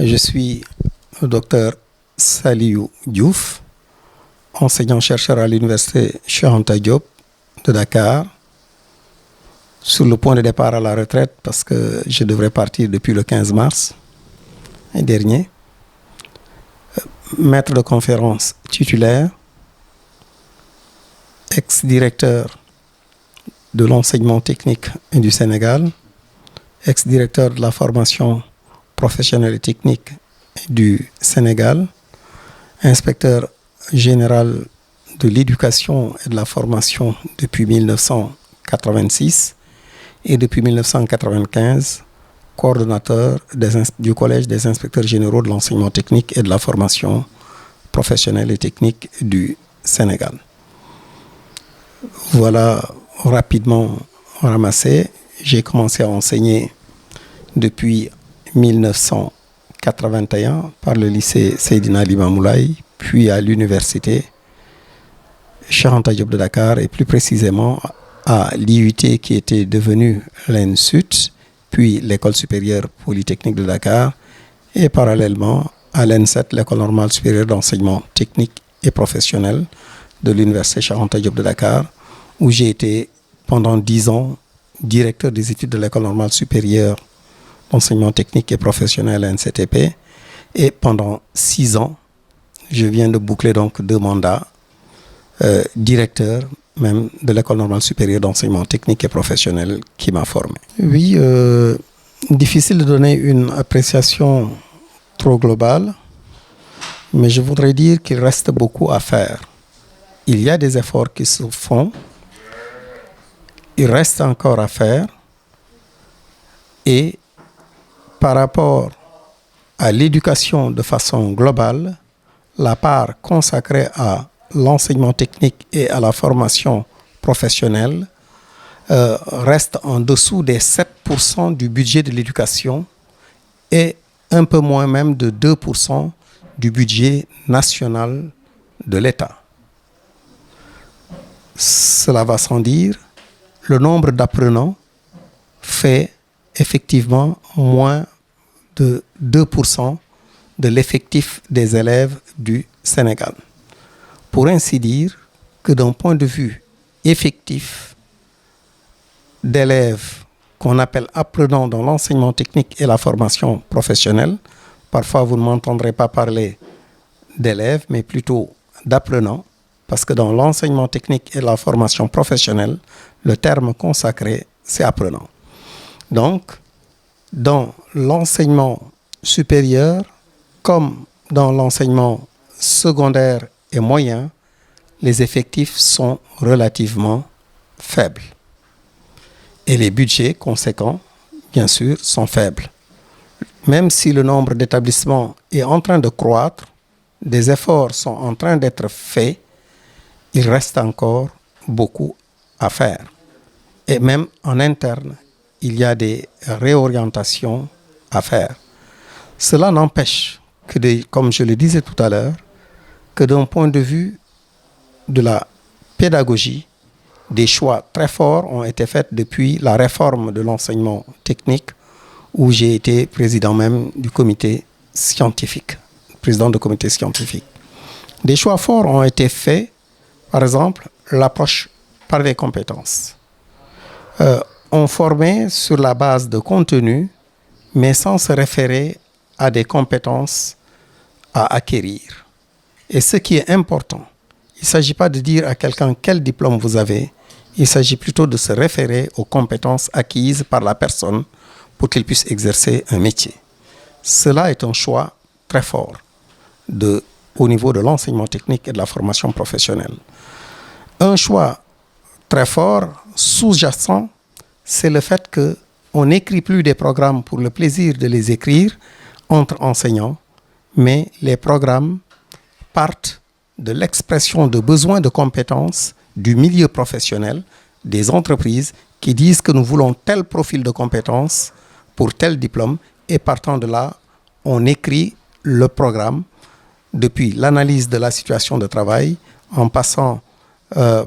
Je suis le docteur Saliou Diouf, enseignant-chercheur à l'université Cheikh Anta Diop de Dakar, sur le point de départ à la retraite parce que je devrais partir depuis le 15 mars dernier. Maître de conférence titulaire, ex-directeur de l'enseignement technique du Sénégal, ex-directeur de la formation professionnelle et technique du Sénégal, inspecteur général de l'éducation et de la formation depuis 1986 et depuis 1995, coordonnateur du Collège des inspecteurs généraux de l'enseignement technique et de la formation professionnelle et technique du Sénégal. Voilà rapidement ramassé. J'ai commencé à enseigner depuis 1981 par le lycée Seydina Limamou Laye, puis à l'université Cheikh Anta Diop de Dakar et plus précisément à l'IUT qui était devenue l'ENSUT, puis l'École supérieure polytechnique de Dakar et parallèlement à l'ENSET, l'École normale supérieure d'enseignement technique et professionnel de l'université Cheikh Anta Diop de Dakar, où j'ai été pendant 10 ans directeur des études de l'École normale supérieure d'enseignement technique et professionnel NCTP, et pendant 6 ans, je viens de boucler donc 2 mandats, directeur même de l'École normale supérieure d'enseignement technique et professionnel qui m'a formé. Oui, difficile de donner une appréciation trop globale, mais je voudrais dire qu'il reste beaucoup à faire. Il y a des efforts qui se font, il reste encore à faire, et par rapport à l'éducation de façon globale, la part consacrée à l'enseignement technique et à la formation professionnelle reste en dessous des 7% du budget de l'éducation et un peu moins même de 2% du budget national de l'État. Cela va sans dire, le nombre d'apprenants fait effectivement moins de 2% de l'effectif des élèves du Sénégal. Pour ainsi dire que d'un point de vue effectif d'élèves qu'on appelle apprenants dans l'enseignement technique et la formation professionnelle, parfois vous ne m'entendrez pas parler d'élèves, mais plutôt d'apprenants, parce que dans l'enseignement technique et la formation professionnelle, le terme consacré, c'est apprenant. Donc, dans l'enseignement supérieur, comme dans l'enseignement secondaire et moyen, les effectifs sont relativement faibles. Et les budgets conséquents, bien sûr, sont faibles. Même si le nombre d'établissements est en train de croître, des efforts sont en train d'être faits, il reste encore beaucoup à faire. Et même en interne, il y a des réorientations à faire. Cela n'empêche que, comme je le disais tout à l'heure, que d'un point de vue de la pédagogie, des choix très forts ont été faits depuis la réforme de l'enseignement technique, où j'ai été président même du comité scientifique, président du comité scientifique. Des choix forts ont été faits, par exemple, l'approche par les compétences. On formait sur la base de contenu, mais sans se référer à des compétences à acquérir. Et ce qui est important, il ne s'agit pas de dire à quelqu'un quel diplôme vous avez, il s'agit plutôt de se référer aux compétences acquises par la personne pour qu'il puisse exercer un métier. Cela est un choix très fort au niveau de l'enseignement technique et de la formation professionnelle. Un choix très fort, sous-jacent, c'est le fait qu'on n'écrit plus des programmes pour le plaisir de les écrire entre enseignants, mais les programmes partent de l'expression de besoins de compétences du milieu professionnel, des entreprises qui disent que nous voulons tel profil de compétences pour tel diplôme, et partant de là, on écrit le programme depuis l'analyse de la situation de travail en passant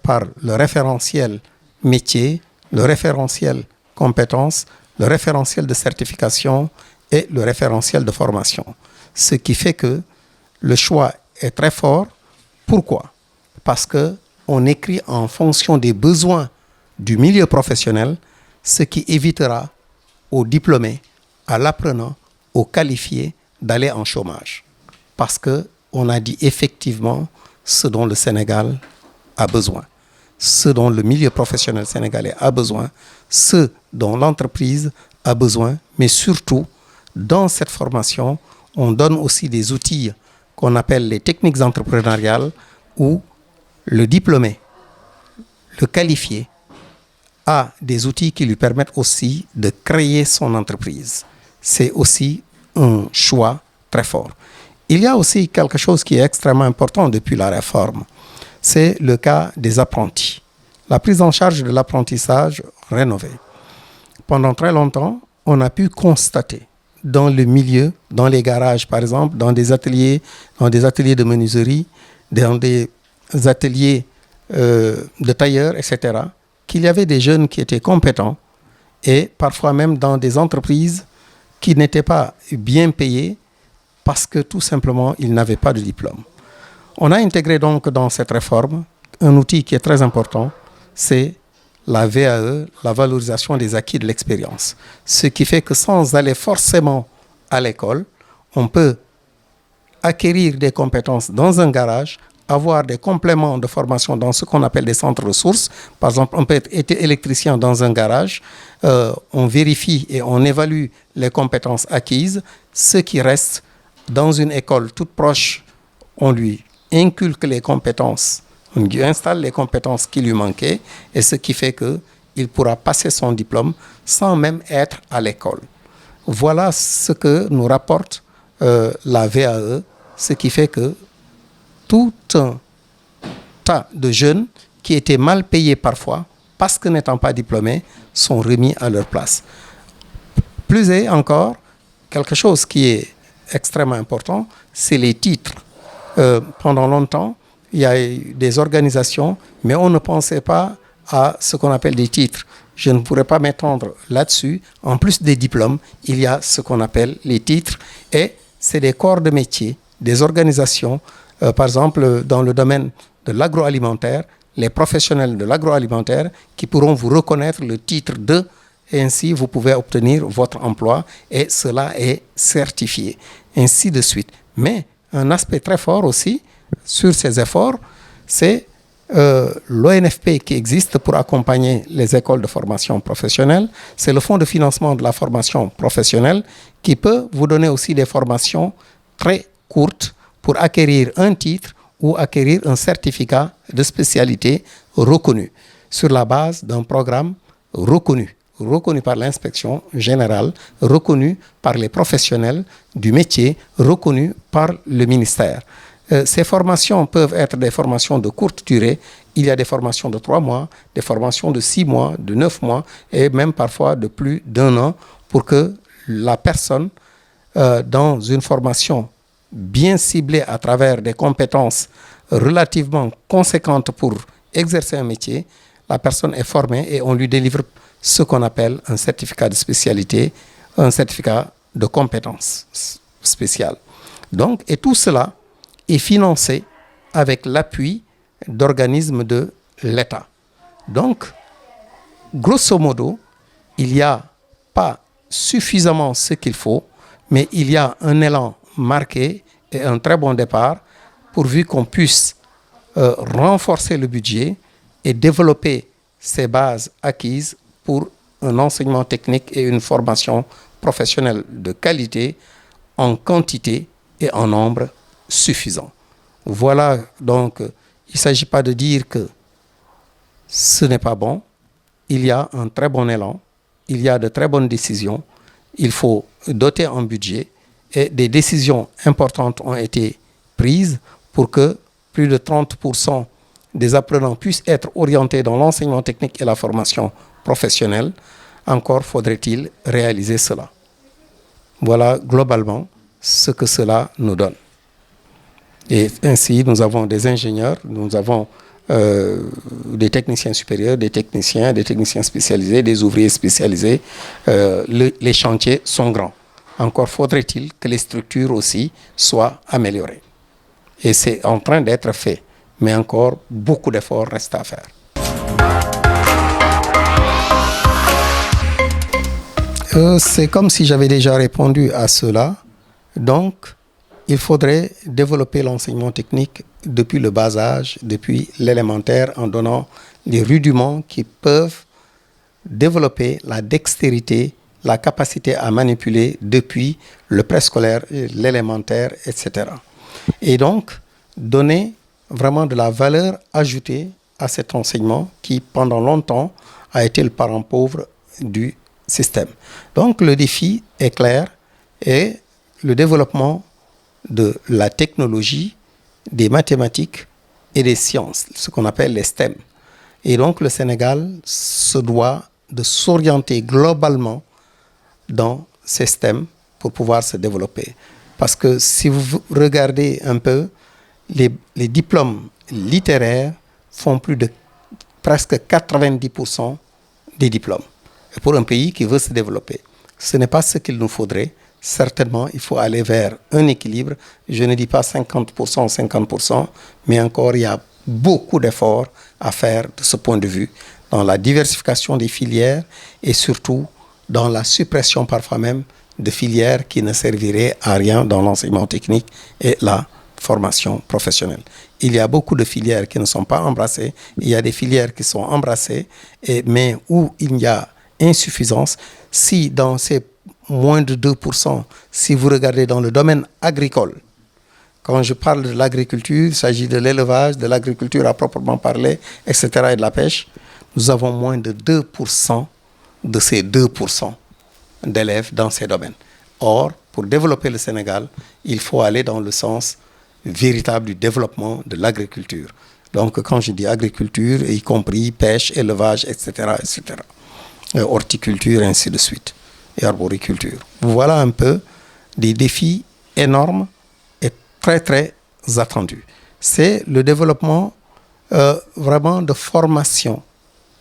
par le référentiel métier, le référentiel compétences, le référentiel de certification et le référentiel de formation. Ce qui fait que le choix est très fort. Pourquoi? Parce qu'on écrit en fonction des besoins du milieu professionnel, ce qui évitera aux diplômés, à l'apprenant, aux qualifiés d'aller en chômage. Parce qu'on a dit effectivement ce dont le Sénégal a besoin, ce dont le milieu professionnel sénégalais a besoin, ce dont l'entreprise a besoin, mais surtout, dans cette formation, on donne aussi des outils qu'on appelle les techniques entrepreneuriales où le diplômé, le qualifié, a des outils qui lui permettent aussi de créer son entreprise. C'est aussi un choix très fort. Il y a aussi quelque chose qui est extrêmement important depuis la réforme. C'est le cas des apprentis. La prise en charge de l'apprentissage rénové. Pendant très longtemps, on a pu constater dans le milieu, dans les garages par exemple, dans des ateliers de menuiserie, dans des ateliers de tailleurs, etc., qu'il y avait des jeunes qui étaient compétents et parfois même dans des entreprises qui n'étaient pas bien payées parce que tout simplement, ils n'avaient pas de diplôme. On a intégré donc dans cette réforme un outil qui est très important, c'est la VAE, la valorisation des acquis de l'expérience. Ce qui fait que sans aller forcément à l'école, on peut acquérir des compétences dans un garage, avoir des compléments de formation dans ce qu'on appelle des centres ressources. Par exemple, on peut être électricien dans un garage, on vérifie et on évalue les compétences acquises. Ce qui reste dans une école toute proche, on lui inculque les compétences, on lui installe les compétences qui lui manquaient, et ce qui fait qu'il pourra passer son diplôme sans même être à l'école. Voilà ce que nous rapporte la VAE, ce qui fait que tout un tas de jeunes qui étaient mal payés parfois, parce que n'étant pas diplômés, sont remis à leur place. Plus est encore, quelque chose qui est extrêmement important, c'est les titres. Pendant longtemps, il y a eu des organisations, mais on ne pensait pas à ce qu'on appelle des titres. Je ne pourrais pas m'étendre là-dessus. En plus des diplômes, il y a ce qu'on appelle les titres, et c'est des corps de métier, des organisations. Par exemple, dans le domaine de l'agroalimentaire, les professionnels de l'agroalimentaire qui pourront vous reconnaître le titre de, et ainsi vous pouvez obtenir votre emploi et cela est certifié, ainsi de suite. Mais un aspect très fort aussi sur ces efforts, c'est l'ONFP qui existe pour accompagner les écoles de formation professionnelle. C'est le Fonds de financement de la formation professionnelle qui peut vous donner aussi des formations très courtes pour acquérir un titre ou acquérir un certificat de spécialité reconnu sur la base d'un programme reconnu par l'inspection générale, reconnu par les professionnels du métier, reconnu par le ministère. Ces formations peuvent être des formations de courte durée. Il y a des formations de 3 mois, des formations de 6 mois, de 9 mois et même parfois de plus d'1 an pour que la personne, dans une formation bien ciblée à travers des compétences relativement conséquentes pour exercer un métier, la personne est formée et on lui délivre ce qu'on appelle un certificat de spécialité, un certificat de compétence spéciale. Donc, et tout cela est financé avec l'appui d'organismes de l'État. Donc, grosso modo, il n'y a pas suffisamment ce qu'il faut, mais il y a un élan marqué et un très bon départ pourvu qu'on puisse renforcer le budget et développer ces bases acquises pour un enseignement technique et une formation professionnelle de qualité en quantité et en nombre suffisant. Voilà, donc, il ne s'agit pas de dire que ce n'est pas bon. Il y a un très bon élan, il y a de très bonnes décisions. Il faut doter un budget et des décisions importantes ont été prises pour que plus de 30% des apprenants puissent être orientés dans l'enseignement technique et la formation professionnelle. Encore faudrait-il réaliser cela. Voilà globalement ce que cela nous donne. Et ainsi, nous avons des ingénieurs, nous avons des techniciens supérieurs, des techniciens spécialisés, des ouvriers spécialisés. Les chantiers sont grands. Encore faudrait-il que les structures aussi soient améliorées. Et c'est en train d'être fait, mais encore beaucoup d'efforts restent à faire. C'est comme si j'avais déjà répondu à cela. Donc, il faudrait développer l'enseignement technique depuis le bas âge, depuis l'élémentaire, en donnant les rudiments qui peuvent développer la dextérité, la capacité à manipuler depuis le préscolaire, l'élémentaire, etc. Et donc, donner vraiment de la valeur ajoutée à cet enseignement qui, pendant longtemps, a été le parent pauvre du système. Donc, le défi est clair et le développement de la technologie, des mathématiques et des sciences, ce qu'on appelle les STEM. Et donc, le Sénégal se doit de s'orienter globalement dans ces STEM pour pouvoir se développer. Parce que si vous regardez un peu, les diplômes littéraires font plus de presque 90% des diplômes. Et pour un pays qui veut se développer, ce n'est pas ce qu'il nous faudrait. Certainement, il faut aller vers un équilibre. Je ne dis pas 50%, 50%, mais encore, il y a beaucoup d'efforts à faire de ce point de vue, dans la diversification des filières et surtout dans la suppression parfois même de filières qui ne serviraient à rien dans l'enseignement technique et la formation professionnelle. Il y a beaucoup de filières qui ne sont pas embrassées, il y a des filières qui sont embrassées, mais où il y a insuffisance. Si dans ces moins de 2%, si vous regardez dans le domaine agricole, quand je parle de l'agriculture, il s'agit de l'élevage, de l'agriculture à proprement parler, etc., et de la pêche, nous avons moins de 2% de ces 2% d'élèves dans ces domaines. Or, pour développer le Sénégal, il faut aller dans le sens véritable du développement de l'agriculture. Donc, quand je dis agriculture, y compris pêche, élevage, etc., etc., horticulture, ainsi de suite, et arboriculture. Voilà un peu des défis énormes et très, très attendus. C'est le développement vraiment de formation,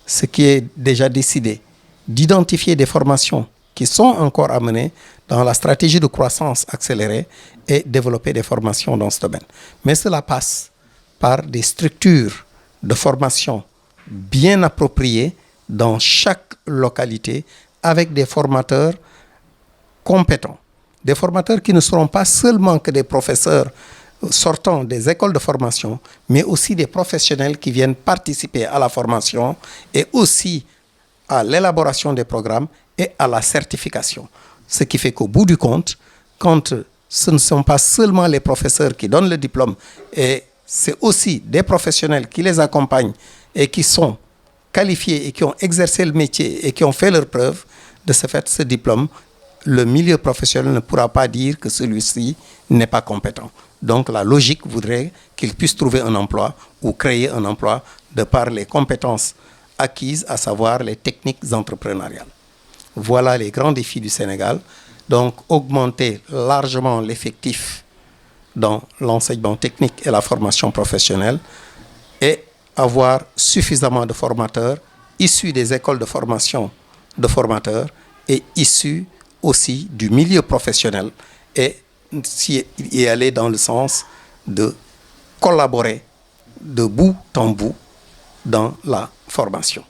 ce qui est déjà décidé, d'identifier des formations qui sont encore à mener dans la stratégie de croissance accélérée et développer des formations dans ce domaine. Mais cela passe par des structures de formation bien appropriées dans chaque localité avec des formateurs compétents. Des formateurs qui ne seront pas seulement que des professeurs sortant des écoles de formation, mais aussi des professionnels qui viennent participer à la formation et aussi à l'élaboration des programmes et à la certification. Ce qui fait qu'au bout du compte, quand ce ne sont pas seulement les professeurs qui donnent le diplôme, et c'est aussi des professionnels qui les accompagnent et qui sont qualifiés et qui ont exercé le métier et qui ont fait leurs preuves, de ce fait, ce diplôme, le milieu professionnel ne pourra pas dire que celui-ci n'est pas compétent. Donc la logique voudrait qu'il puisse trouver un emploi ou créer un emploi de par les compétences acquises, à savoir les techniques entrepreneuriales. Voilà les grands défis du Sénégal. Donc augmenter largement l'effectif dans l'enseignement technique et la formation professionnelle et avoir suffisamment de formateurs issus des écoles de formation de formateurs et issus aussi du milieu professionnel et y aller dans le sens de collaborer de bout en bout dans la formation.